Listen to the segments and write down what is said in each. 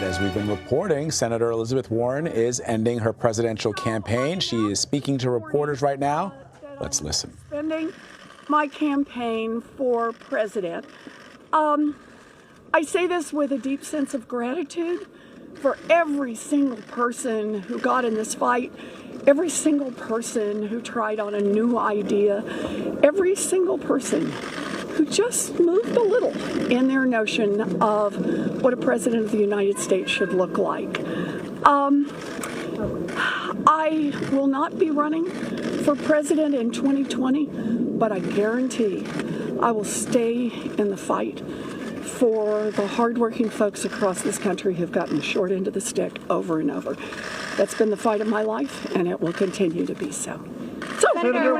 right, as we've been reporting, Senator Elizabeth Warren is ending her presidential campaign. She is speaking to reporters right now. Let's listen. Ending my campaign for president. I say this with a deep sense of gratitude for every single person who got in this fight, every single person who tried on a new idea, every single person who just moved a little in their notion of what a president of the United States should look like. I will not be running for president in 2020, but I guarantee I will stay in the fight for the hardworking folks across this country who've gotten the short end of the stick over and over. That's been the fight of my life, and it will continue to be so. Senator,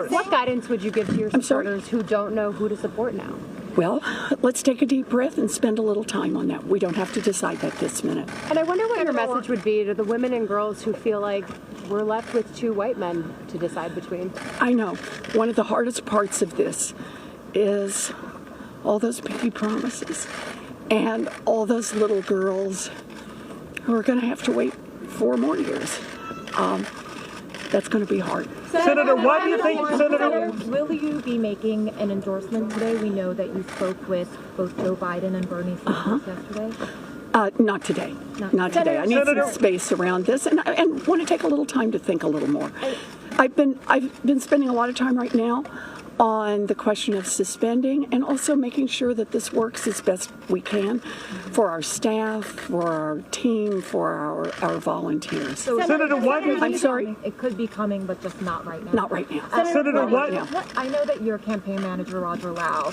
what guidance would you give to your supporters who don't know who to support now? Well, let's take a deep breath and spend a little time on that. We don't have to decide that this minute. And I wonder what your message would be to the women and girls who feel like we're left with two white men to decide between. I know. One of the hardest parts of this is all those pinky promises and all those little girls who are going to have to wait 4 more years. That's going to be hard. Senator, why do you think, Senator? Will you be making an endorsement today? We know that you spoke with both Joe Biden and Bernie Sanders yesterday. Not today. Not today. I need some space around this, and want to take a little time to think a little more. I've been spending a lot of time right now on the question of suspending and also making sure that this works as best we can for our staff, for our team, for our volunteers. So, Senator, why do you think... I'm sorry? It could be coming, but just not right now. Not right now. Senator, why... I know that your campaign manager, Roger Lau,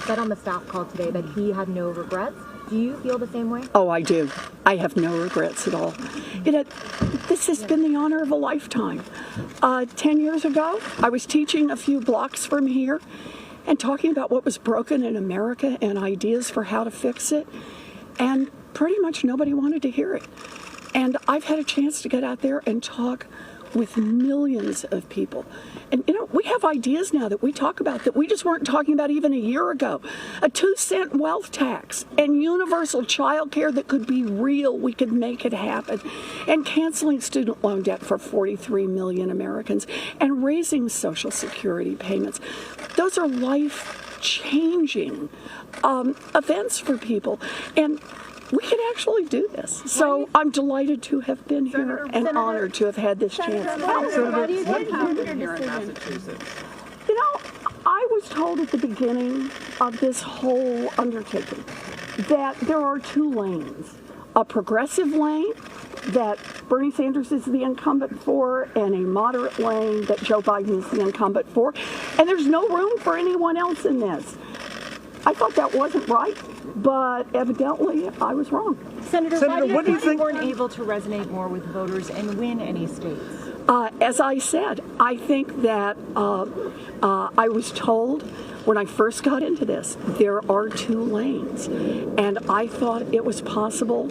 said on the staff call today that he had no regrets. Do you feel the same way? Oh, I do. I have no regrets at all. This has been the honor of a lifetime. 10 years ago, I was teaching a few blocks from here and talking about what was broken in America and ideas for how to fix it. And pretty much nobody wanted to hear it. And I've had a chance to get out there and talk with millions of people. And, we have ideas now that we talk about that we just weren't talking about even a year ago. A 2-cent wealth tax and universal child care that could be real. We could make it happen. And canceling student loan debt for 43 million Americans and raising Social Security payments. Those are life-changing events for people. And we can actually do this. So I'm delighted to have been here and honored to have had this chance. I was told at the beginning of this whole undertaking that there are 2 lanes. A progressive lane that Bernie Sanders is the incumbent for and a moderate lane that Joe Biden is the incumbent for. And there's no room for anyone else in this. I thought that wasn't right, but evidently I was wrong. Senator, what do you think weren't able to resonate more with voters and win any states? As I said, I think that I was told when I first got into this, there are 2 lanes. And I thought it was possible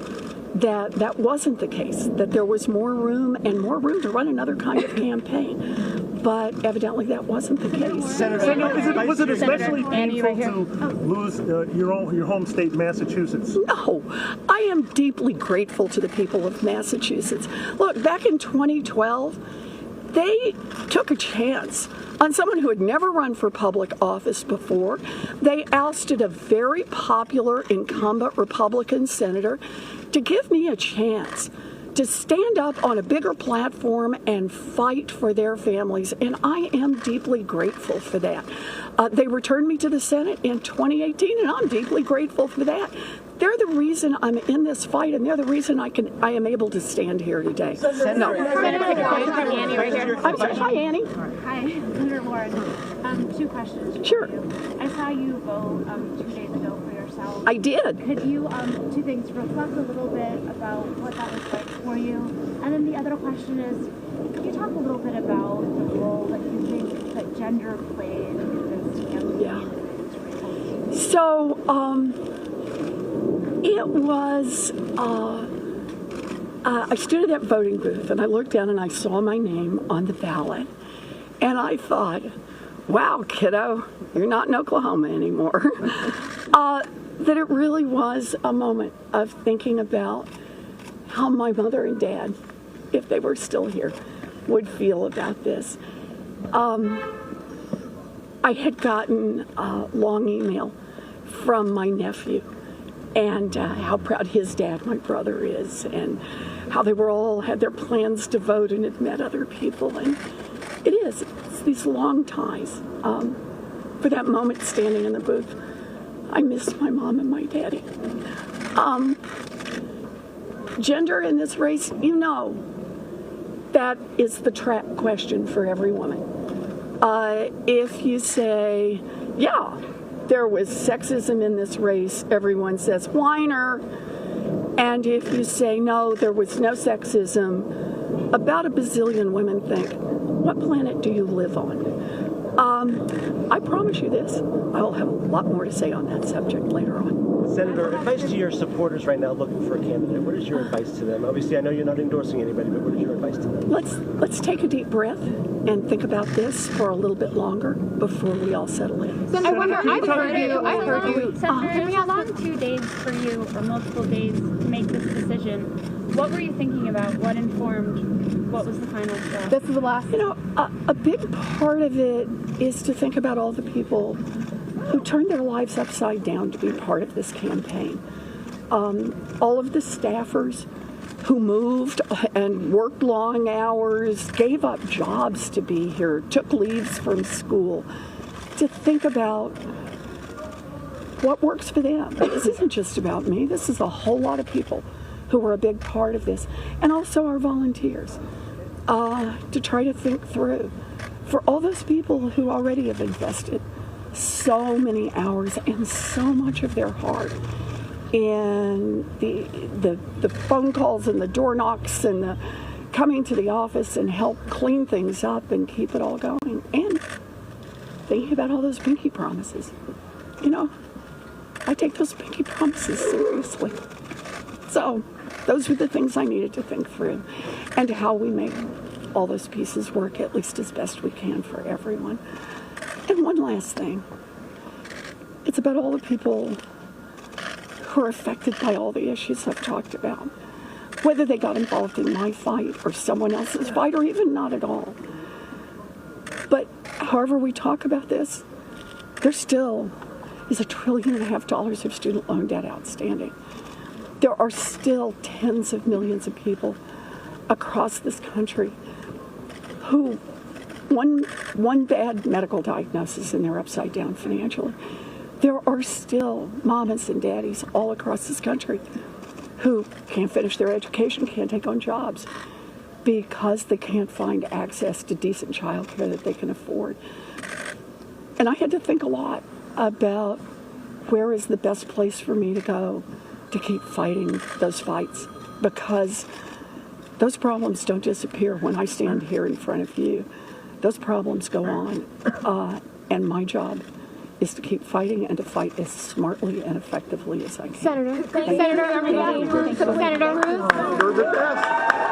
that that wasn't the case, that there was more room to run another kind of campaign. But evidently that wasn't the case. Senator, was it especially painful to lose your home state, Massachusetts? No, I am deeply grateful to the people of Massachusetts. Look, back in 2012, they took a chance on someone who had never run for public office before. They ousted a very popular incumbent Republican senator to give me a chance to stand up on a bigger platform and fight for their families, and I am deeply grateful for that. They returned me to the Senate in 2018, and I'm deeply grateful for that. They're the reason I'm in this fight, and they're the reason I am able to stand here today. I'm sorry, hi, Annie. Hi, Senator Warren. 2 questions. Sure. I saw you vote 2 days ago for yourself. I did. Could you, 2 things, reflect a little bit about what that was like for you? And then the other question is, could you talk a little bit about the role that you think that gender played in this campaign? Yeah. So, it was, I stood at that voting booth and I looked down and I saw my name on the ballot. And I thought, wow, kiddo, you're not in Oklahoma anymore. that it really was a moment of thinking about how my mother and dad, if they were still here, would feel about this. I had gotten a long email from my nephew and how proud his dad, my brother, is, and how they were all had their plans to vote and had met other people. And it's these long ties. For that moment standing in the booth, I miss my mom and my daddy. Gender in this race, that is the trap question for every woman. If you say, yeah, there was sexism in this race, everyone says, whiner. And if you say, no, there was no sexism, about a bazillion women think, what planet do you live on? I promise you this, I'll have a lot more to say on that subject later on. Senator, advice to your supporters right now looking for a candidate. What is your advice to them? Obviously, I know you're not endorsing anybody, but what is your advice to them? Let's take a deep breath and think about this for a little bit longer before we all settle in. I wonder, I've heard you. Senator, it was a long 2 days for you, or multiple days, to make this decision. What were you thinking about? What informed? What was the final step? This is the last. A big part of it is to think about all the people who turned their lives upside down to be part of this campaign. All of the staffers who moved and worked long hours, gave up jobs to be here, took leaves from school, to think about what works for them. This isn't just about me. This is a whole lot of people who were a big part of this, and also our volunteers, to try to think through. For all those people who already have invested so many hours and so much of their heart in the phone calls and the door knocks and the coming to the office and help clean things up and keep it all going, and thinking about all those pinky promises. I take those pinky promises seriously. So those were the things I needed to think through, and how we make all those pieces work at least as best we can for everyone. And one last thing. It's about all the people who are affected by all the issues I've talked about, whether they got involved in my fight or someone else's fight, or even not at all. But however we talk about this, there still is $1.5 trillion of student loan debt outstanding. There are still tens of millions of people across this country who one bad medical diagnosis and they're upside down financially. There are still mamas and daddies all across this country who can't finish their education, can't take on jobs because they can't find access to decent childcare that they can afford. And I had to think a lot about where is the best place for me to go to keep fighting those fights, because those problems don't disappear when I stand here in front of you. Those problems go on, and my job is to keep fighting and to fight as smartly and effectively as I can. Senator, Senator, You're the best.